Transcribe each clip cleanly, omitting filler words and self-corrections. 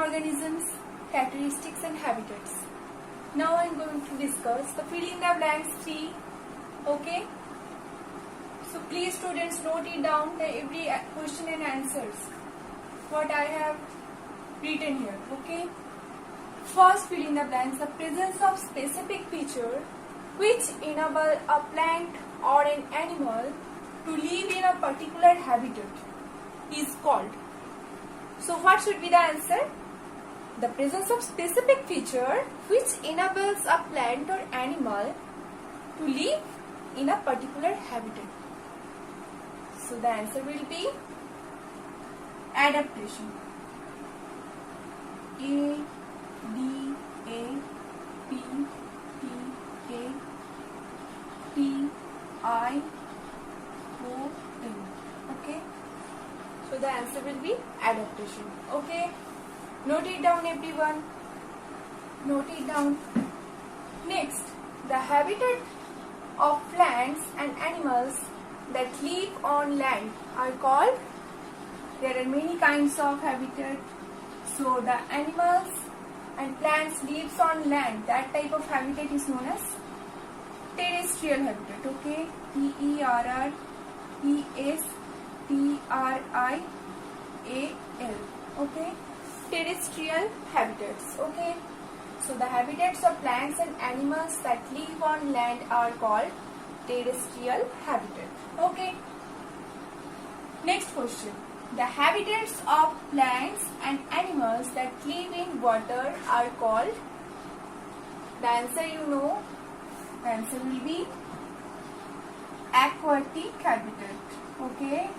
organisms, characteristics and habitats. Now I am going to discuss the fill in the blanks 3. Okay. So please students note it down, every question and answers what I have written here. Okay. First, fill in the blanks. The presence of specific feature which enable a plant or an animal to live in a particular habitat is called. So what should be the answer? The presence of specific feature which enables a plant or animal to live in a particular habitat. So the answer will be adaptation. A D A P T A T I O N. Okay. So the answer will be adaptation. Okay. Note it down, everyone. Note it down. Next, the habitat of plants and animals that live on land are called. There are many kinds of habitat. So the animals and plants lives on land. That type of habitat is known as terrestrial habitat. Okay. TERRESTRIAL. Okay. Terrestrial habitats. Okay. So the habitats of plants and animals that live on land are called terrestrial habitat. Okay. Next question. The habitats of plants and animals that live in water are called. The answer you know. The answer will be aquatic habitat. Okay.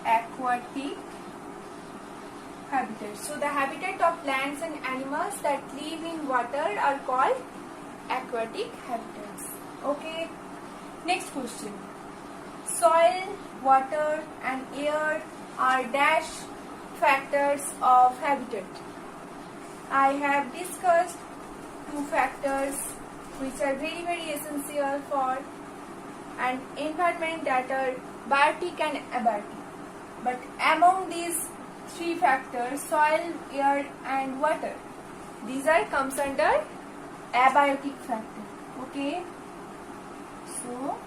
Aquatic habitat. So the habitat of plants and animals that live in water are called aquatic habitats. Okay. Next question. Soil, water and air are dash factors of habitat. I have discussed two factors which are very essential for an environment, that are biotic and abiotic. But among these three factors, soil, air and water, these are comes under abiotic factor. Okay. So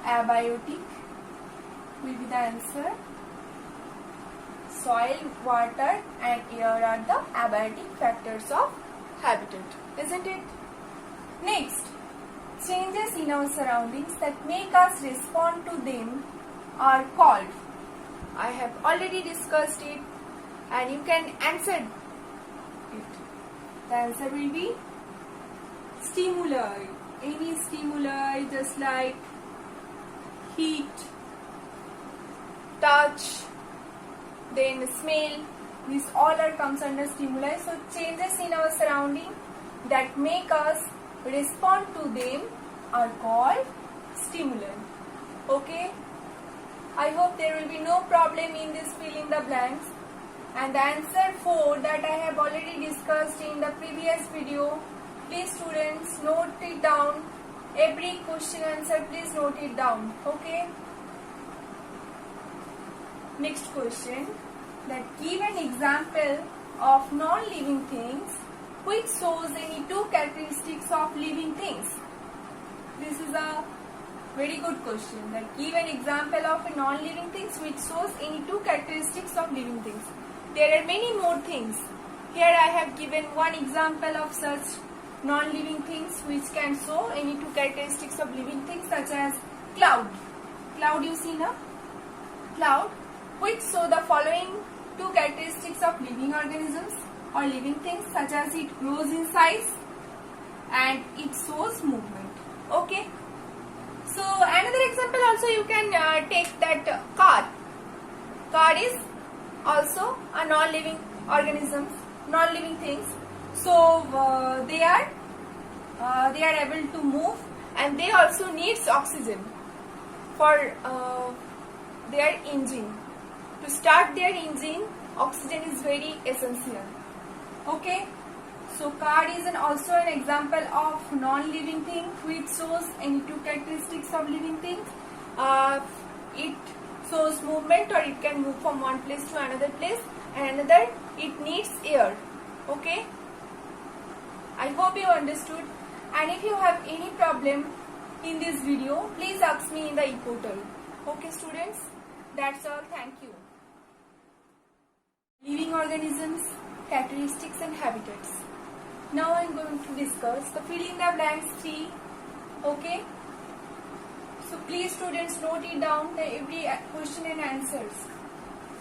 abiotic will be the answer. Soil, water and air are the abiotic factors of habitat, isn't it? Next, changes in our surroundings that make us respond to them are called. I have already discussed it and you can answer it. The answer will be stimuli. Any stimuli, just like heat, touch, then smell, these all are comes under stimuli. So changes in our surrounding that make us respond to them are called stimuli. Okay. I hope there will be no problem in this fill in the blanks. And the answer 4 that I have already discussed in the previous video. Please students note it down. Every question answer please note it down. Okay. Next question. That give an example of non-living things which shows any two characteristics of living things. This is a very good question. That give an example of a non-living things which shows any two characteristics of living things. There are many more things. Here I have given one example of such non-living things which can show any two characteristics of living things, such as cloud. Cloud, you see now? Cloud which show the following two characteristics of living organisms or living things, such as it grows in size and it shows movement. Okay. So another example also you can take, that car. Car is also a non-living organisms, non-living things. So they are able to move and they also needs oxygen for their engine. To start their engine, oxygen is very essential. Okay. So car is also an example of non-living thing which shows any two characteristics of living things. It shows movement, or it can move from one place to another place, and another it needs air. Okay, I hope you understood, and if you have any problem in this video, please ask me in the e-portal. Okay students, that's all. Thank you. Living organisms, characteristics and habitats. Now I am going to discuss the fill in the blanks 3. Okay, so please students note it down, the every question and answers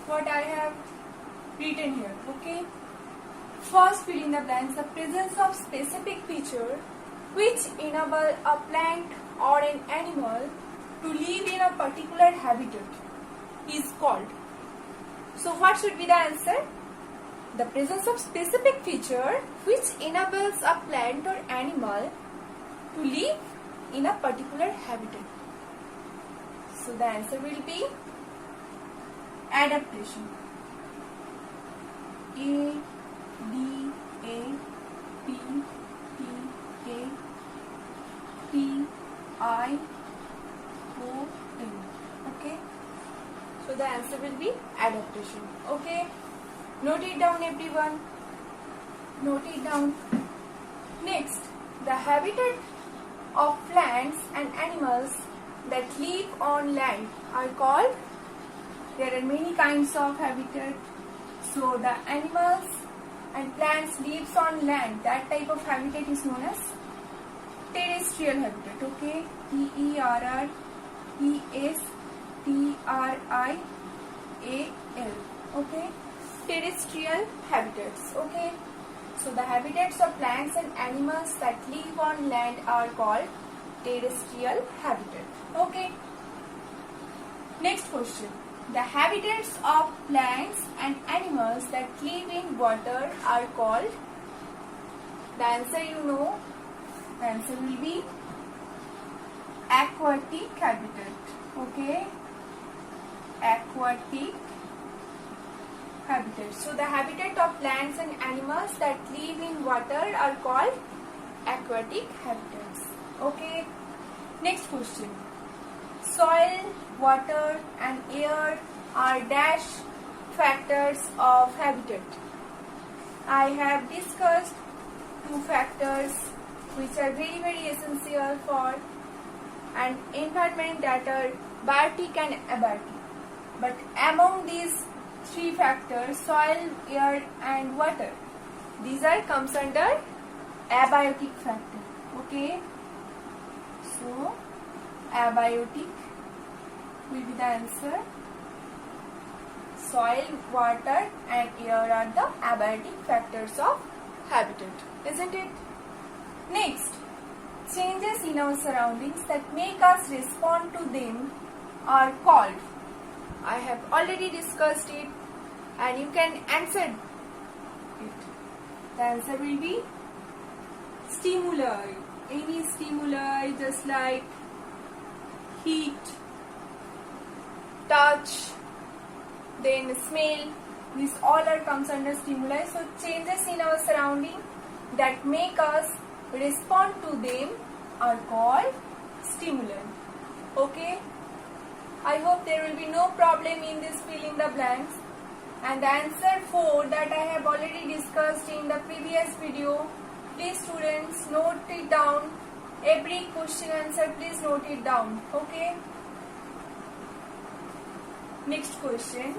what I have written here. Okay, first fill in the blanks. The presence of specific feature which enable a plant or an animal to live in a particular habitat is called. So what should be the answer? The presence of specific feature which enables a plant or animal to live in a particular habitat. So the answer will be adaptation. A D A P T A P I O N. Okay. So the answer will be adaptation. Okay. Note it down everyone. Note it down. Next, the habitat of plants and animals that live on land are called. There are many kinds of habitat. So the animals and plants lives on land. That type of habitat is known as terrestrial habitat. Okay. TERRESTRIAL. Okay. Terrestrial habitats. Okay. So the habitats of plants and animals that live on land are called terrestrial habitat. Okay. Next question. The habitats of plants and animals that live in water are called. The answer you know. The answer will be aquatic habitat. Okay. Aquatic habitat. So the habitat of plants and animals that live in water are called aquatic habitats. Okay. Next question. Soil, water and air are dash factors of habitat. I have discussed 2 factors which are very essential for an environment, that are biotic and abiotic. But among these 3 factors, soil, air and water, these are comes under abiotic factor. Okay. So abiotic will be the answer. Soil, water and air are the abiotic factors of habitat, isn't it? Next, changes in our surroundings that make us respond to them are called. I have already discussed it and you can answer it. The answer will be stimuli. Any stimuli, just like heat, touch, then smell, these all are comes under stimuli. So changes in our surrounding that make us respond to them are called stimulant. Okay. I hope there will be no problem in this fill in the blanks. And the answer 4 that I have already discussed in the previous video. Please students note it down. Every question answer, please note it down. Okay. Next question.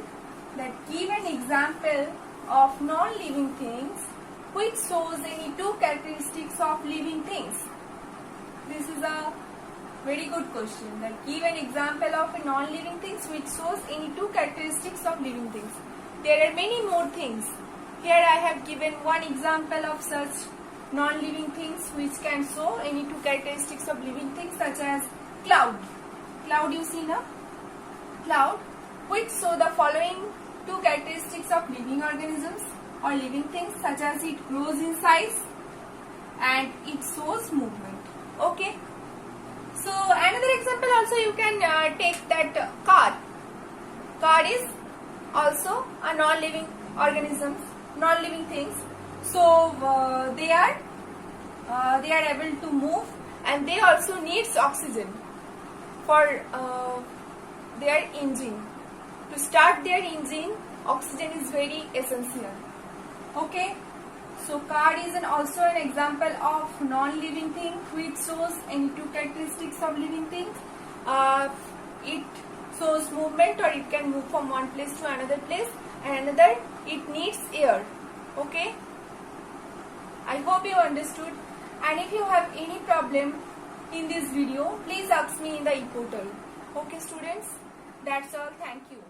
That give an example of non-living things which shows any 2 characteristics of living things. This is a very good question. That give an example of a non-living things which shows any 2 characteristics of living things. There are many more things. Here I have given one example of such non-living things which can show any 2 characteristics of living things, such as cloud. Cloud, you see now? Cloud which show the following 2 characteristics of living organisms or living things, such as it grows in size and it shows movement. Okay. So another example also you can take that car. Car is also a non-living organisms, non-living things. So they are able to move and they also needs oxygen for their engine. To start their engine oxygen is very essential. Okay, so card is also an example of non-living thing which shows any two characteristics of living things. It shows movement, or it can move from one place to another place, and another, it needs air. Okay, I hope you understood, and if you have any problem in this video, please ask me in the e-portal. Okay students, that's all. Thank you.